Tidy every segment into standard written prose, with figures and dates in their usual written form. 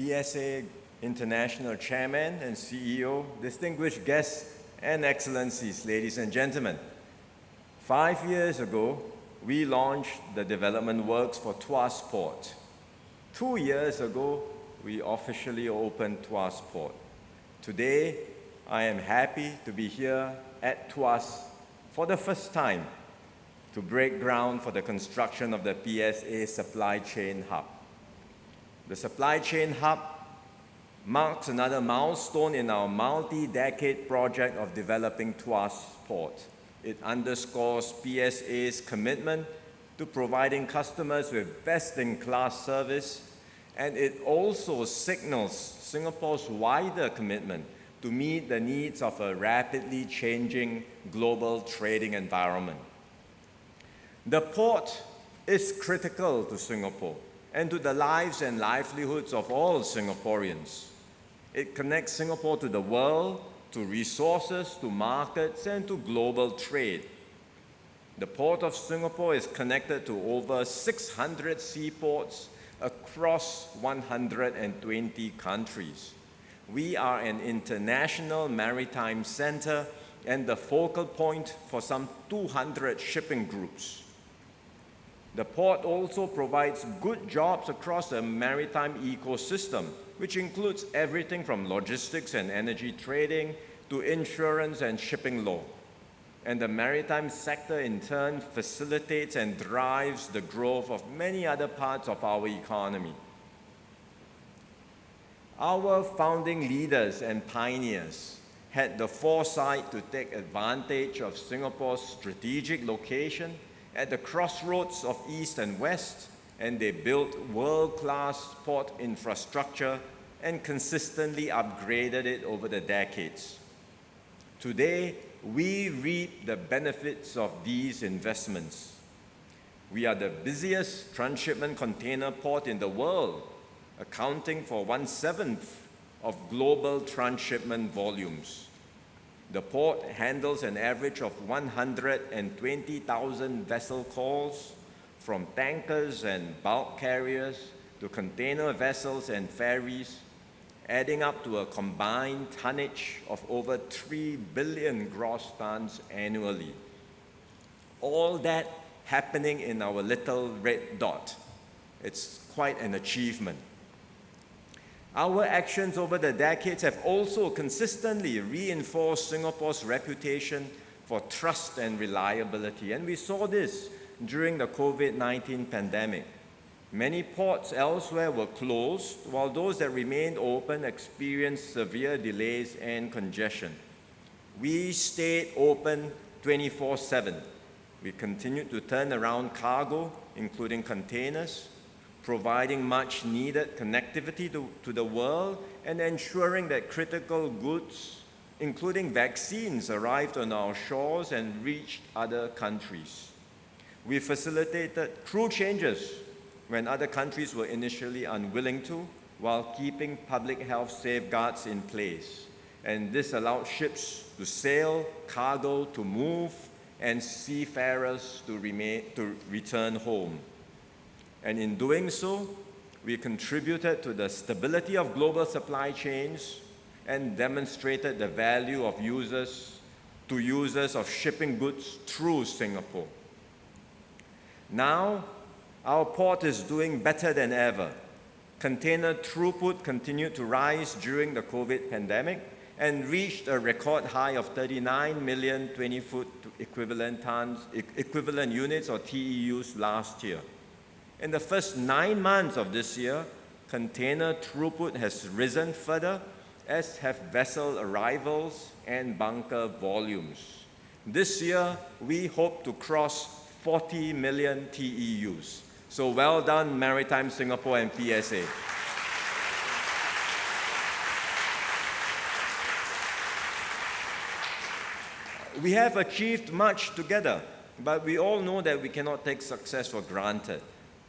PSA International Chairman and CEO, distinguished guests and excellencies, ladies and gentlemen. 5 years ago, we launched the development works for Tuas Port. 2 years ago, we officially opened Tuas Port. Today, I am happy to be here at Tuas for the first time to break ground for the construction of the PSA Supply Chain Hub. The Supply Chain Hub marks another milestone in our multi-decade project of developing Tuas Port. It underscores PSA's commitment to providing customers with best-in-class service, and it also signals Singapore's wider commitment to meet the needs of a rapidly changing global trading environment. The port is critical to Singapore and to the lives and livelihoods of all Singaporeans. It connects Singapore to the world, to resources, to markets, and to global trade. The Port of Singapore is connected to over 600 seaports across 120 countries. We are an international maritime center and the focal point for some 200 shipping groups. The port also provides good jobs across the maritime ecosystem, which includes everything from logistics and energy trading to insurance and shipping law. And the maritime sector in turn facilitates and drives the growth of many other parts of our economy. Our founding leaders and pioneers had the foresight to take advantage of Singapore's strategic location at the crossroads of East and West, and they built world-class port infrastructure and consistently upgraded it over the decades. Today, we reap the benefits of these investments. We are the busiest transshipment container port in the world, accounting for 1/7 of global transshipment volumes. The port handles an average of 120,000 vessel calls, from tankers and bulk carriers to container vessels and ferries, adding up to a combined tonnage of over 3 billion gross tons annually. All that happening in our little red dot. It's quite an achievement. Our actions over the decades have also consistently reinforced Singapore's reputation for trust and reliability, and we saw this during the COVID-19 pandemic. Many ports elsewhere were closed, while those that remained open experienced severe delays and congestion. We stayed open 24/7. We continued to turn around cargo, including containers, providing much-needed connectivity to the world, and ensuring that critical goods, including vaccines, arrived on our shores and reached other countries. We facilitated crew changes when other countries were initially unwilling to, while keeping public health safeguards in place. And this allowed ships to sail, cargo to move, and seafarers to return home. And in doing so, we contributed to the stability of global supply chains and demonstrated the value of users of shipping goods through Singapore. Now, our port is doing better than ever. Container throughput continued to rise during the COVID pandemic and reached a record high of 39 million 20-foot equivalent units or TEUs last year. In the first 9 months of this year, container throughput has risen further, as have vessel arrivals and bunker volumes. This year, we hope to cross 40 million TEUs. So well done, Maritime Singapore and PSA. We have achieved much together, but we all know that we cannot take success for granted.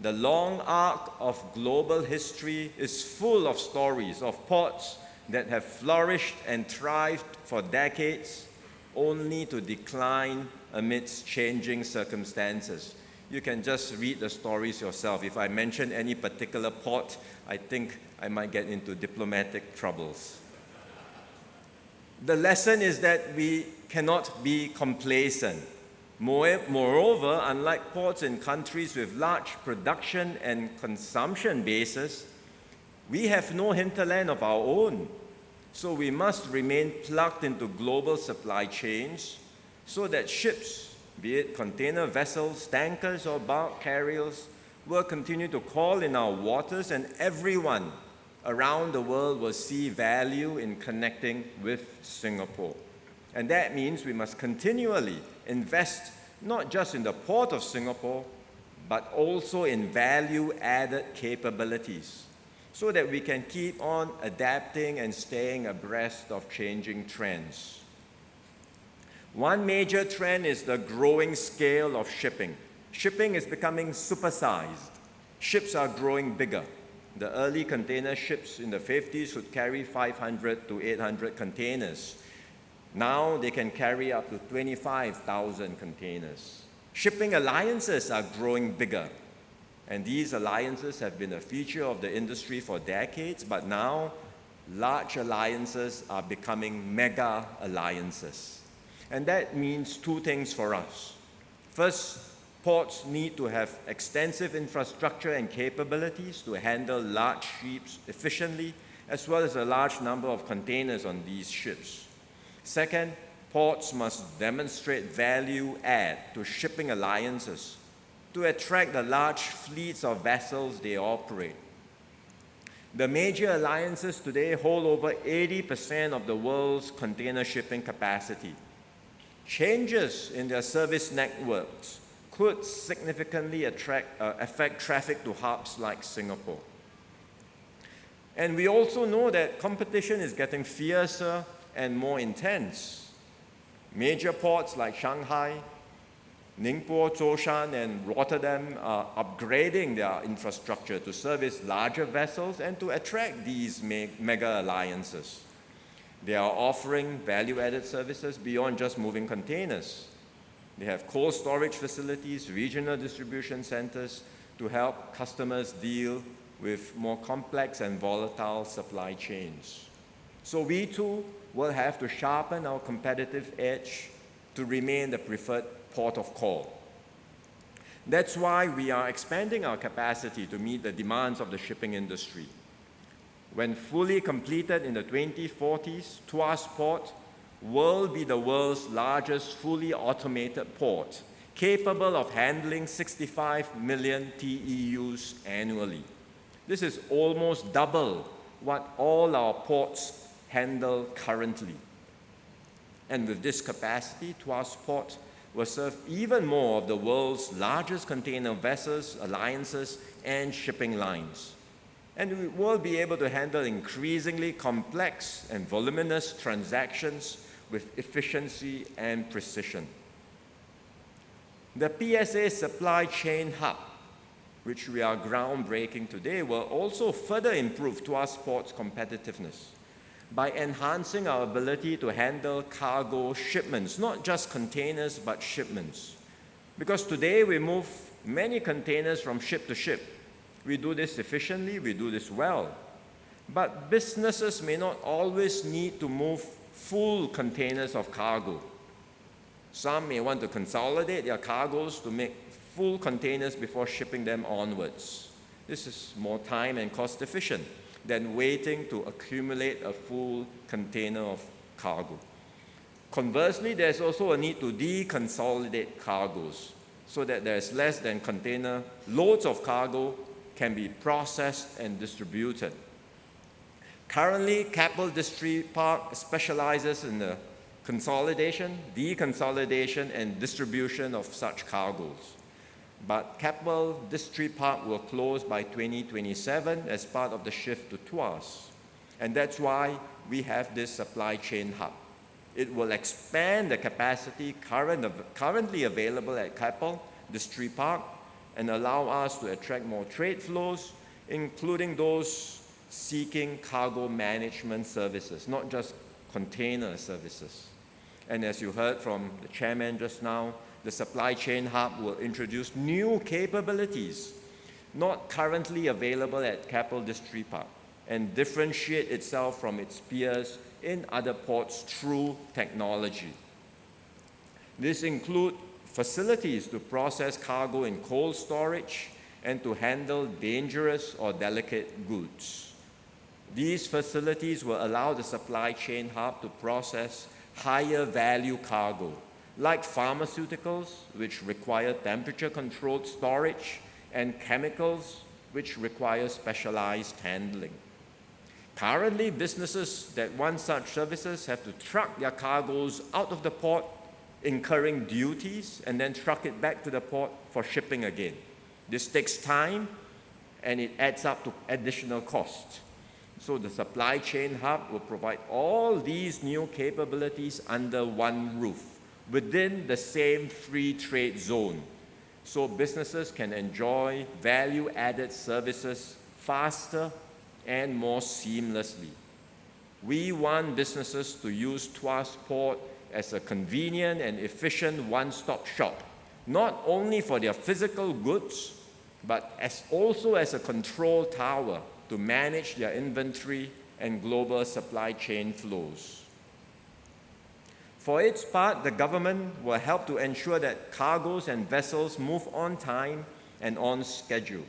The long arc of global history is full of stories of ports that have flourished and thrived for decades, only to decline amidst changing circumstances. You can just read the stories yourself. If I mention any particular port, I think I might get into diplomatic troubles. The lesson is that we cannot be complacent. Moreover, unlike ports in countries with large production and consumption bases, we have no hinterland of our own. So we must remain plugged into global supply chains so that ships, be it container vessels, tankers, or bulk carriers, will continue to call in our waters, and everyone around the world will see value in connecting with Singapore. And that means we must continually invest not just in the port of Singapore, but also in value-added capabilities so that we can keep on adapting and staying abreast of changing trends. One major trend is the growing scale of shipping. Shipping is becoming supersized. Ships are growing bigger. The early container ships in the 50s could carry 500 to 800 containers. Now they can carry up to 25,000 containers. Shipping alliances are growing bigger. And these alliances have been a feature of the industry for decades, but now large alliances are becoming mega alliances. And that means two things for us. First, ports need to have extensive infrastructure and capabilities to handle large ships efficiently, as well as a large number of containers on these ships. Second, ports must demonstrate value add to shipping alliances to attract the large fleets of vessels they operate. The major alliances today hold over 80% of the world's container shipping capacity. Changes in their service networks could significantly affect traffic to hubs like Singapore. And we also know that competition is getting fiercer and more intense. Major ports like Shanghai, Ningbo, Zhoushan, and Rotterdam are upgrading their infrastructure to service larger vessels and to attract these mega alliances. They are offering value-added services beyond just moving containers. They have cold storage facilities, regional distribution centers to help customers deal with more complex and volatile supply chains. So we too will have to sharpen our competitive edge to remain the preferred port of call. That's why we are expanding our capacity to meet the demands of the shipping industry. When fully completed in the 2040s, Tuas Port will be the world's largest fully automated port, capable of handling 65 million TEUs annually. This is almost double what all our ports handle currently. And with this capacity, Tuas Port will serve even more of the world's largest container vessels, alliances, and shipping lines. And we will be able to handle increasingly complex and voluminous transactions with efficiency and precision. The PSA supply chain hub, which we are groundbreaking today, will also further improve Tuas Port's competitiveness by enhancing our ability to handle cargo shipments, not just containers, but shipments. Because today we move many containers from ship to ship. We do this efficiently, we do this well. But businesses may not always need to move full containers of cargo. Some may want to consolidate their cargoes to make full containers before shipping them onwards. This is more time and cost efficient than waiting to accumulate a full container of cargo. Conversely, there's also a need to deconsolidate cargoes so that there's less than container loads of cargo can be processed and distributed. Currently, Keppel District Park specializes in the consolidation, deconsolidation, and distribution of such cargoes. But Keppel District Park will close by 2027 as part of the shift to Tuas. And that's why we have this supply chain hub. It will expand the capacity currently available at Keppel District Park and allow us to attract more trade flows, including those seeking cargo management services, not just container services. And as you heard from the chairman just now, the supply chain hub will introduce new capabilities not currently available at Keppel District Park. and differentiate itself from its peers in other ports through technology. This includes facilities to process cargo in cold storage and to handle dangerous or delicate goods. These facilities will allow the supply chain hub to process higher value cargo, like pharmaceuticals, which require temperature-controlled storage, and chemicals, which require specialized handling. Currently, businesses that want such services have to truck their cargoes out of the port, incurring duties, and then truck it back to the port for shipping again. This takes time, and it adds up to additional costs. So the supply chain hub will provide all these new capabilities under one roof, within the same free trade zone, so businesses can enjoy value-added services faster and more seamlessly. We want businesses to use Tuas Port as a convenient and efficient one-stop shop, not only for their physical goods, but also as a control tower to manage their inventory and global supply chain flows. For its part, the government will help to ensure that cargoes and vessels move on time and on schedule.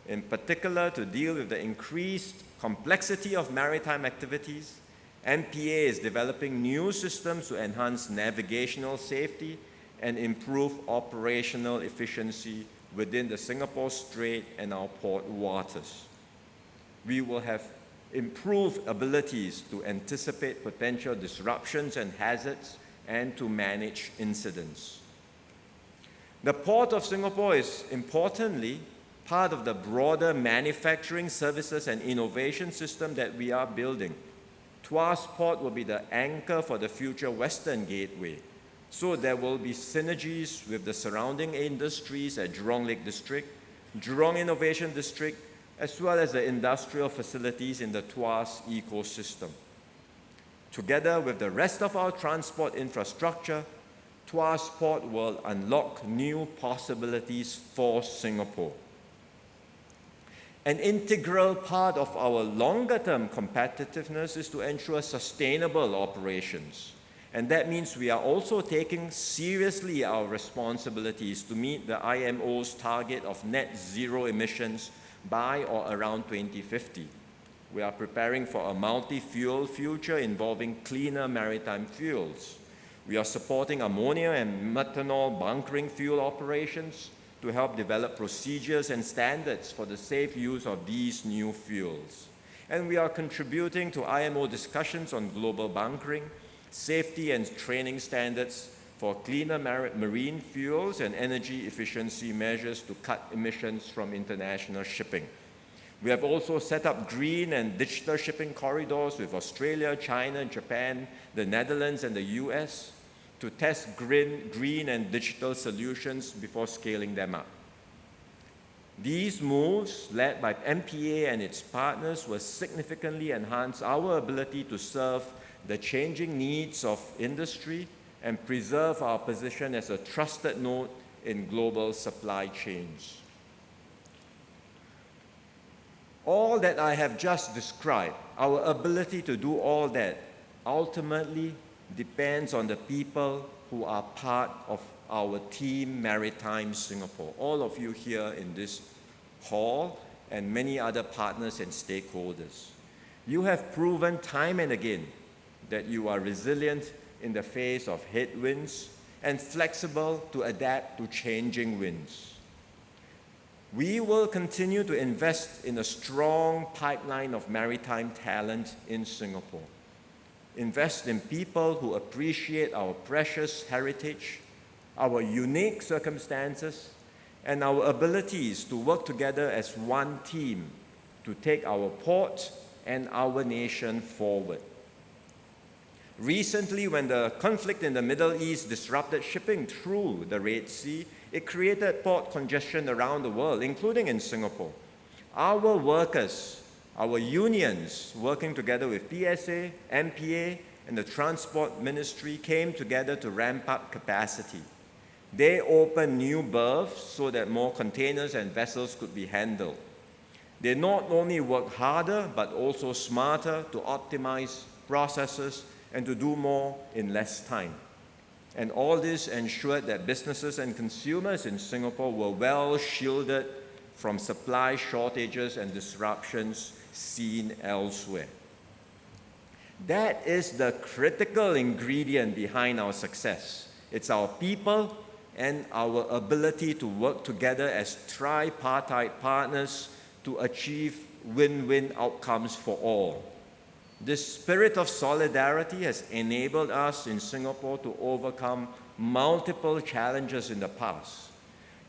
In particular, to deal with the increased complexity of maritime activities, MPA is developing new systems to enhance navigational safety and improve operational efficiency within the Singapore Strait and our port waters. We will have improved abilities to anticipate potential disruptions and hazards and to manage incidents. The Port of Singapore is importantly part of the broader manufacturing services and innovation system that we are building. Tuas Port will be the anchor for the future Western Gateway, so there will be synergies with the surrounding industries at Jurong Lake District, Jurong Innovation District, as well as the industrial facilities in the Tuas ecosystem. Together with the rest of our transport infrastructure, Tuas Port will unlock new possibilities for Singapore. An integral part of our longer-term competitiveness is to ensure sustainable operations. And that means we are also taking seriously our responsibilities to meet the IMO's target of net zero emissions by or around 2050. We are preparing for a multi-fuel future involving cleaner maritime fuels. We are supporting ammonia and methanol bunkering fuel operations to help develop procedures and standards for the safe use of these new fuels. And we are contributing to IMO discussions on global bunkering, safety and training standards for cleaner marine fuels and energy efficiency measures to cut emissions from international shipping. We have also set up green and digital shipping corridors with Australia, China, Japan, the Netherlands, and the US to test green and digital solutions before scaling them up. These moves, led by MPA and its partners, will significantly enhance our ability to serve the changing needs of industry and preserve our position as a trusted node in global supply chains. All that I have just described, our ability to do all that, ultimately depends on the people who are part of our team Maritime Singapore, all of you here in this hall and many other partners and stakeholders. You have proven time and again that you are resilient in the face of headwinds and flexible to adapt to changing winds. We will continue to invest in a strong pipeline of maritime talent in Singapore. Invest in people who appreciate our precious heritage, our unique circumstances, and our abilities to work together as one team to take our port and our nation forward. Recently, when the conflict in the Middle East disrupted shipping through the Red Sea, it created port congestion around the world, including in Singapore. Our workers, our unions, working together with PSA, MPA, and the Transport Ministry came together to ramp up capacity. They opened new berths so that more containers and vessels could be handled. They not only work harder, but also smarter to optimize processes and to do more in less time. And all this ensured that businesses and consumers in Singapore were well shielded from supply shortages and disruptions seen elsewhere. That is the critical ingredient behind our success. It's our people and our ability to work together as tripartite partners to achieve win-win outcomes for all. This spirit of solidarity has enabled us in Singapore to overcome multiple challenges in the past.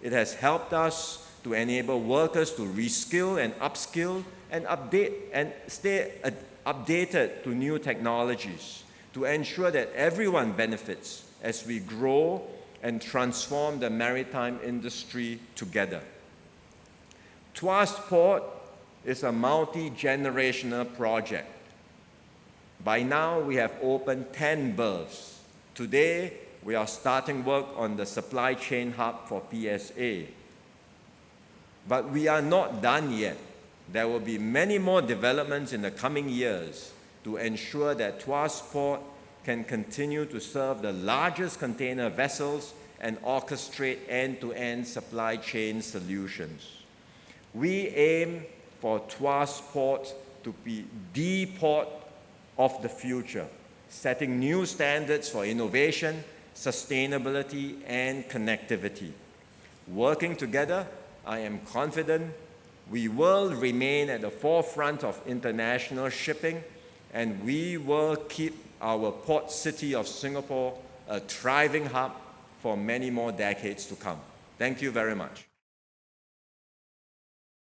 It has helped us to enable workers to reskill and upskill and update and stay updated to new technologies to ensure that everyone benefits as we grow and transform the maritime industry together. Tuas Port is a multi-generational project. By now, we have opened 10 berths. Today, we are starting work on the supply chain hub for PSA. But we are not done yet. There will be many more developments in the coming years to ensure that Tuas Port can continue to serve the largest container vessels and orchestrate end-to-end supply chain solutions. We aim for Tuas Port to be the port of the future, setting new standards for innovation, sustainability, and connectivity. Working together, I am confident we will remain at the forefront of international shipping, and we will keep our port city of Singapore a thriving hub for many more decades to come. Thank you very much.